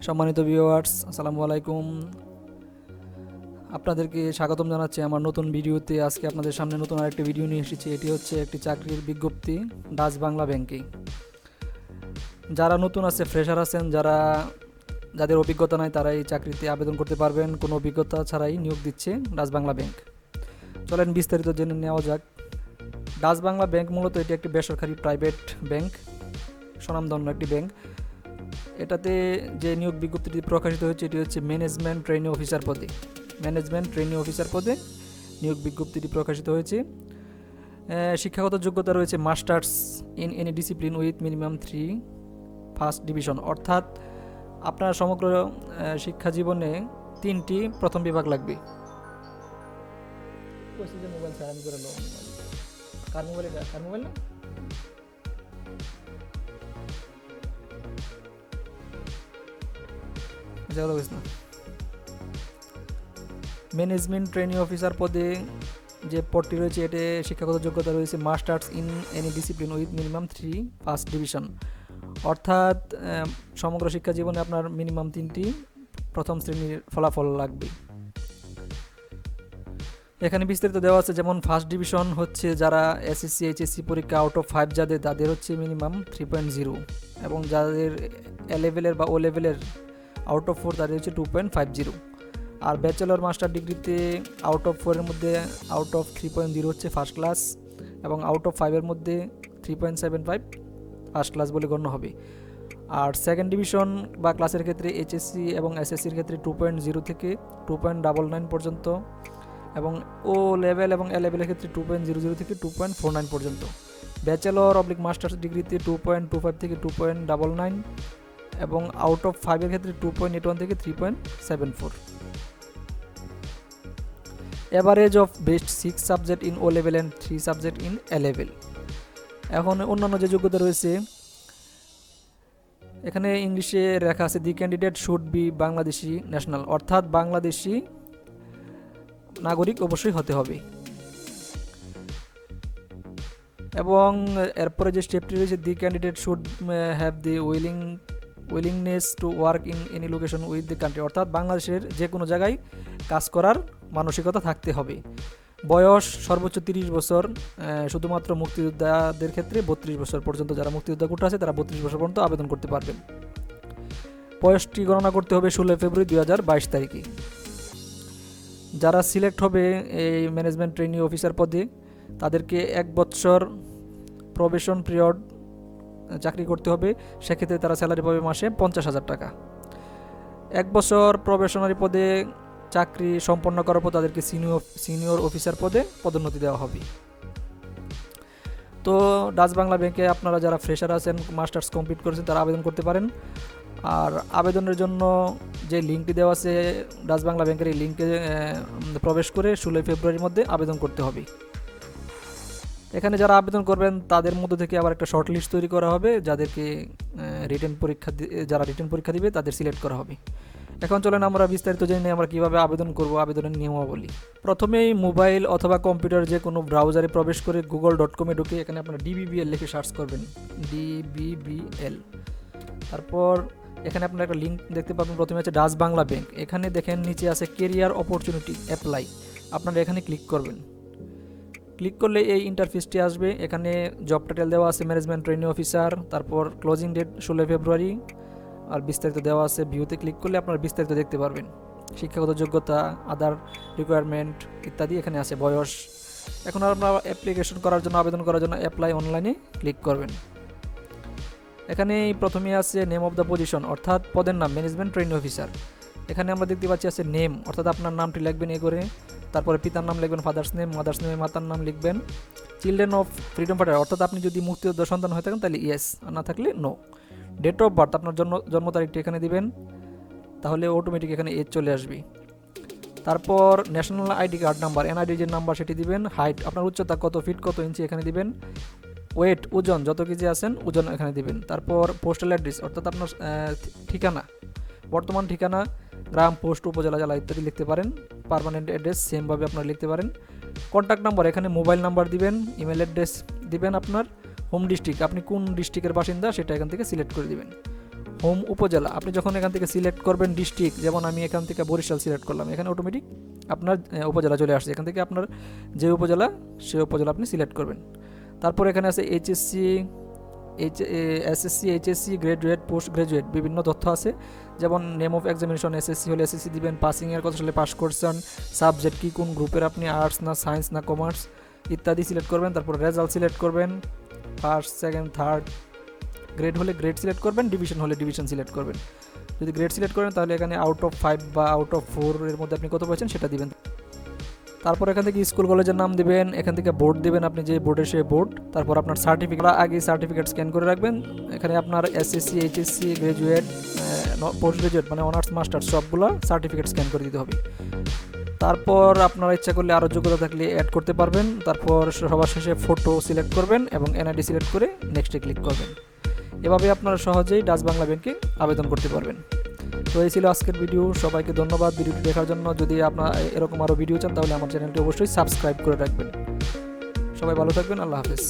সম্মানিত ভিউয়ার্স, আসসালামু আলাইকুম। আপনাদেরকে স্বাগতম জানাচ্ছি আমার নতুন ভিডিওতে। আজকে আপনাদের সামনে নতুন আরেকটি ভিডিও নিয়ে এসেছি। এটি হচ্ছে একটি চাকরির বিজ্ঞপ্তি ডাচ বাংলা ব্যাংকে। যারা নতুন আছে, ফ্রেশার আছেন, যাদের অভিজ্ঞতা নাই, তারা এই চাকরিতে আবেদন করতে পারবেন। কোনো অভিজ্ঞতা ছাড়াই নিয়োগ দিচ্ছে ডাচ বাংলা ব্যাংক। চলেন বিস্তারিত জেনে নেওয়া যাক। ডাচ বাংলা ব্যাংক মূলত এটি একটি বেসরকারি প্রাইভেট ব্যাংক, স্বনামধন্য একটি ব্যাংক। এটাতে যে নিয়োগ বিজ্ঞপ্তিটি প্রকাশিত হয়েছে এটি হচ্ছে ম্যানেজমেন্ট ট্রেনিং অফিসার পদে। ম্যানেজমেন্ট ট্রেনিং অফিসার পদে নিয়োগ বিজ্ঞপ্তিটি প্রকাশিত হয়েছে। শিক্ষাগত যোগ্যতা রয়েছে masters in any discipline with minimum 3 first division, অর্থাৎ আপনার সমগ্র শিক্ষা জীবনে 3টি প্রথম বিভাগ লাগবে। মোবাইল ছাড়া আমি করে লো, কার মোবাইল এটা? কার মোবাইল না? ম্যানেজমেন্ট ট্রেনিং অফিসার পদে যে পদটি রয়েছে এতে শিক্ষাগত যোগ্যতা রয়েছে masters in any discipline with minimum 3 first division, অর্থাৎ সমগ্র শিক্ষা জীবনে আপনার মিনিমাম 3টি প্রথম শ্রেণীর ফলাফল লাগবে। এখানে বিস্তারিত দেওয়া আছে, যেমন ফার্স্ট ডিভিশন হচ্ছে যারা এসএসসি এইচএসসি পরীক্ষা আউট অফ 5 তাদের হচ্ছে মিনিমাম 3.0, এবং যাদের এ লেভেলের বা ও লেভেলের আউট অফ 4 তাদের হচ্ছে 2.50। আর ব্যাচেলর মাস্টার ডিগ্রিতে আউট অফ 4-এর মধ্যে আউট অফ 3.0 হচ্ছে ফার্স্ট ক্লাস, এবং আউট অফ 5-এর মধ্যে 3.75 ফার্স্ট ক্লাস বলে গণ্য হবে। আর সেকেন্ড ডিভিশন বা ক্লাসের ক্ষেত্রে এইচএসসি এবং এসএসসির ক্ষেত্রে 2.0 থেকে 2.99 পর্যন্ত, এবং ও লেভেল এবং এ লেভেলের ক্ষেত্রে 2.00 থেকে 2.49 পর্যন্ত। ব্যাচেলর অবলিক মাস্টার্স ডিগ্রিতে 2.25 থেকে 2.99, এবং আউট অফ 5-এর ক্ষেত্রে 2.81 থেকে 3.74। Average of best 6 subject in O level and 3 subject in A level. এখন অন্যান্য যে যোগ্যতা রয়েছে এখানে ইংলিশে লেখা আছে, the candidate should be Bangladeshi national, অর্থাৎ বাংলাদেশি নাগরিক অবশ্যই হতে হবে। এবং এরপরে যে স্টেপটি রয়েছে, দি candidate should have the willingness to work in any location with the country, অর্থাৎ বাংলাদেশের যে কোনো জায়গায় কাজ করার মানসিকতা থাকতে হবে। বয়স সর্বোচ্চ 30 বছর, শুধুমাত্র মুক্তিযোদ্ধাদের ক্ষেত্রে 32 বছর পর্যন্ত, যারা মুক্তিযোদ্ধা কোটা আছে তারা 32 বছর পর্যন্ত আবেদন করতে পারবেন। বয়সটি গণনা করতে হবে 16 ফেব্রুয়ারি 2022 তারিখে। যারা সিলেক্ট হবে এই ম্যানেজমেন্ট ট্রেনিং অফিসার পদে তাদেরকে 1 বছর প্রবেশন পিরিয়ড চাকরি করতে হবে। সেক্ষেত্রে তারা স্যালারি পাবে মাসে 50,000 টাকা। 1 বছর প্রবেশনারি পদে চাকরি সম্পন্ন করার পর তাদেরকে সিনিয়র অফিসার পদে পদোন্নতি দেওয়া হবে। তো ডাচ বাংলা ব্যাংকে আপনারা যারা ফ্রেশার আছেন, মাস্টার্স কমপ্লিট করেছেন, তারা আবেদন করতে পারেন। আর আবেদনের জন্য যে লিঙ্কটি দেওয়া আছে ডাচ বাংলা ব্যাংকের, এই লিঙ্কে প্রবেশ করে 16 ফেব্রুয়ারির মধ্যে আবেদন করতে হবে। এখানে যারা আবেদন করবেন তাদের মধ্য থেকে আবার একটা শর্ট লিস্ট তৈরি করা হবে, যাদেরকে যারা রিটেন পরীক্ষা দিবে তাদের সিলেক্ট করা হবে। এখন চলেন আমরা বিস্তারিত জেনে আমরা কীভাবে আবেদন করব, আবেদনের নিয়মাবলী। প্রথমেই মোবাইল অথবা কম্পিউটার যে কোনো ব্রাউজারে প্রবেশ করে google.com-এ ঢুকে এখানে আপনারা DBBL লিখে সার্চ করবেন, DBBL। তারপর এখানে আপনারা একটা লিঙ্ক দেখতে পাবেন, প্রথমে আছে ডাচ বাংলা ব্যাংক। এখানে দেখেন নিচে আছে কেরিয়ার অপরচুনিটি অ্যাপ্লাই, আপনারা এখানে ক্লিক করবেন। ক্লিক করলে এই ইন্টারফেসটি আসবে। এখানে জব টাইটেল দেওয়া আছে ম্যানেজমেন্ট ট্রেনিং অফিসার, তারপর ক্লোজিং ডেট 16 ফেব্রুয়ারি, আর বিস্তারিত দেওয়া আছে। ভিউতে ক্লিক করলে আপনারা বিস্তারিত দেখতে পারবেন, শিক্ষাগত যোগ্যতা, আদার রিকোয়ারমেন্ট ইত্যাদি এখানে আছে, বয়স। এখন আপনারা অ্যাপ্লিকেশন করার জন্য, আবেদন করার জন্য অ্যাপ্লাই অনলাইনে ক্লিক করবেন। এখানে প্রথমে আছে নেম অফ দ্য পজিশন, অর্থাৎ পদের নাম ম্যানেজমেন্ট ট্রেনিং অফিসার। এখানে আমরা দেখতে পাচ্ছি আছে নেম, অর্থাৎ আপনার নামটি লিখবেন এ করে, তারপরে পিতার নাম লিখবেন, ফাদার্স নেম, মাদার্স নেমে মাতার নাম লিখবেন। চিলড্রেন অফ ফ্রিডম ফাইটার, অর্থাৎ আপনি যদি মুক্তিযোদ্ধা সন্তান হয়ে থাকেন তাহলে ইয়েস, আর না থাকলে নো। ডেট অফ বার্থ, আপনার জন্ম তারিখটি এখানে দিবেন, তাহলে অটোমেটিক এখানে এজ চলে আসবে। তারপর national ID card number, NID যে নাম্বার সেটি দিবেন। হাইট, আপনার উচ্চতা কত ফিট কত ইঞ্চি এখানে দিবেন। ওয়েট, ওজন, যত কেজি আছেন ওজন এখানে দিবেন। তারপর পোস্টাল অ্যাড্রেস, অর্থাৎ আপনার ঠিকানা, বর্তমান ঠিকানা, গ্রাম, পোস্ট, উপজেলা, জেলা ইত্যাদি লিখতে পারেন। পার্মানেন্ট অ্যাড্রেস সেমভাবে আপনারা লিখতে পারেন। কন্ট্যাক্ট নাম্বার, এখানে মোবাইল নাম্বার দিবেন। ইমেল অ্যাড্রেস দিবেন। আপনার হোম ডিস্ট্রিক্ট, আপনি কোন ডিস্ট্রিক্টের বাসিন্দা সেটা এখান থেকে সিলেক্ট করে দিবেন। হোম উপজেলা, আপনি যখন এখান থেকে সিলেক্ট করবেন ডিস্ট্রিক্ট, যেমন আমি এখান থেকে বরিশাল সিলেক্ট করলাম, এখানে অটোমেটিক আপনার উপজেলা চলে আসছে। এখান থেকে আপনার যে উপজেলা সেই উপজেলা আপনি সিলেক্ট করবেন। তারপর এখানে আছে HSC, SSC, HSC, graduate, post graduate বিভিন্ন তথ্য আছে, যেমন নেম অফ এক্সামিনেশন, এসএসসি হলে এসএসসি দিবেন, পাসিংয়ের কথা হলে পাস করছেন, সাবজেক্ট কি, কোন গ্রুপের আপনি, আর্টস না সায়েন্স না কমার্স ইত্যাদি সিলেক্ট করবেন। তারপর রেজাল্ট সিলেক্ট করবেন, ফার্স্ট, সেকেন্ড, থার্ড, গ্রেড হলে গ্রেড সিলেক্ট করবেন, ডিভিশন হলে ডিভিশন সিলেক্ট করবেন। যদি গ্রেড সিলেক্ট করেন তাহলে এখানে আউট অফ 5 বা আউট অফ 4 এর মধ্যে আপনি কত পাচ্ছেন সেটা দিবেন। তারপর এখান থেকে স্কুল কলেজের নাম দিবেন, এখান থেকে বোর্ড দিবেন, আপনি যে বোর্ডে সে বোর্ড। তারপর আপনার সার্টিফিকেট, আগে সার্টিফিকেট স্ক্যান করে রাখবেন। এখানে আপনার SSC, HSC, graduate, post graduate মানে অনার্স মাস্টার্স সবগুলো সার্টিফিকেট স্ক্যান করে দিতে হবে। তারপর আপনার ইচ্ছা করলে আরও যোগ্যতা থাকলে অ্যাড করতে পারবেন। তারপর সবার শেষে ফটো সিলেক্ট করবেন এবং এনআইডি সিলেক্ট করে নেক্সটে ক্লিক করবেন। এভাবে আপনারা সহজেই ডাচ বাংলা ব্যাংকে আবেদন করতে পারবেন। তো এই ছিল আজকের ভিডিও। সবাইকে ধন্যবাদ ভিডিওটি দেখার জন্য। যদি আপনারা এরকম আরও ভিডিও চান তাহলে আমার চ্যানেলটি অবশ্যই সাবস্ক্রাইব করে রাখবেন। সবাই ভালো থাকবেন, আল্লাহ হাফেজ।